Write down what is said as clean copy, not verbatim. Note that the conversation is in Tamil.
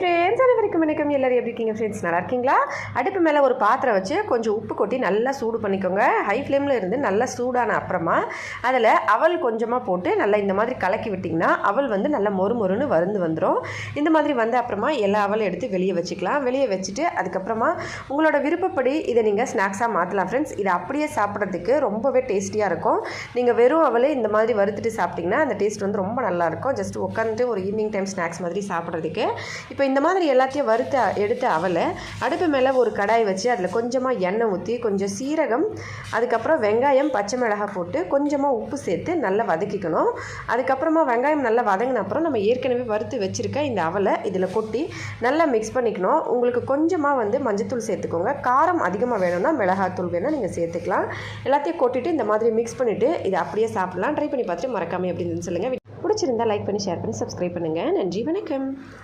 ஃப்ரெண்ட்ஸ், அனைவருக்கும் வணக்கம். எல்லாரும் எப்படி இருக்கீங்க ஃப்ரெண்ட்ஸ்? நல்லா இருக்கீங்களா? அடுப்பு மேலே ஒரு பாத்திரம் வச்சு கொஞ்சம் உப்பு கொட்டி நல்லா சூடு பண்ணிக்கோங்க. ஹை ஃப்ளேமில் இருந்து நல்லா சூடான அப்புறமா அதில் அவல் கொஞ்சமாக போட்டு நல்லா இந்த மாதிரி கலக்கி விட்டிங்கன்னா அவல் வந்து நல்லா மொறுன்னு வந்துடும். இந்த மாதிரி வந்த அப்புறமா எல்லா அவலும் எடுத்து வெளியே வச்சுக்கலாம். வெளியே வச்சுட்டு அதுக்கப்புறமா உங்களோட விருப்பப்படி இதை நீங்கள் ஸ்நாக்ஸாக மாற்றலாம் ஃப்ரெண்ட்ஸ். இதை அப்படியே சாப்பிட்றதுக்கு ரொம்பவே டேஸ்டியாக இருக்கும். நீங்கள் வெறும் அவலை இந்த மாதிரி வறுத்துட்டு சாப்பிட்டிங்கன்னா அந்த டேஸ்ட் வந்து ரொம்ப நல்லாயிருக்கும். ஜஸ்ட் உட்காந்துட்டு ஒரு ஈவினிங் டைம் ஸ்நாக்ஸ் மாதிரி சாப்பிட்றதுக்கு. இப்போ இந்த மாதிரி எல்லாத்தையும் எடுத்து அவலை அடுப்பு மேலே ஒரு கடாய் வச்சு அதில் கொஞ்சமாக எண்ணெய் ஊற்றி கொஞ்சம் சீரகம், அதுக்கப்புறம் வெங்காயம், பச்சை மிளகாய் போட்டு கொஞ்சமாக உப்பு சேர்த்து நல்லா வதக்கிக்கணும். அதுக்கப்புறமா வெங்காயம் நல்லா வதங்கின அப்புறம் நம்ம ஏற்கனவே வறுத்து வச்சுருக்க இந்த அவலை இதில் கொட்டி நல்லா மிக்ஸ் பண்ணிக்கணும். உங்களுக்கு கொஞ்சமாக வந்து மஞ்சத்தூள் சேர்த்துக்கோங்க. காரம் அதிகமாக வேணும்னா மிளகாத்தூள் வேணால் நீங்கள் சேர்த்துக்கலாம். எல்லாத்தையும் கொட்டிட்டு இந்த மாதிரி மிக்ஸ் பண்ணிவிட்டு இதை அப்படியே சாப்பிட்லாம். ட்ரை பண்ணி பார்த்துட்டு மறக்காமல் எப்படி இருந்துன்னு சொல்லுங்கள். பிடிச்சிருந்தால் லைக் பண்ணி ஷேர் பண்ணி சப்ஸ்கிரைப் பண்ணுங்கள். நன்றி, வணக்கம்.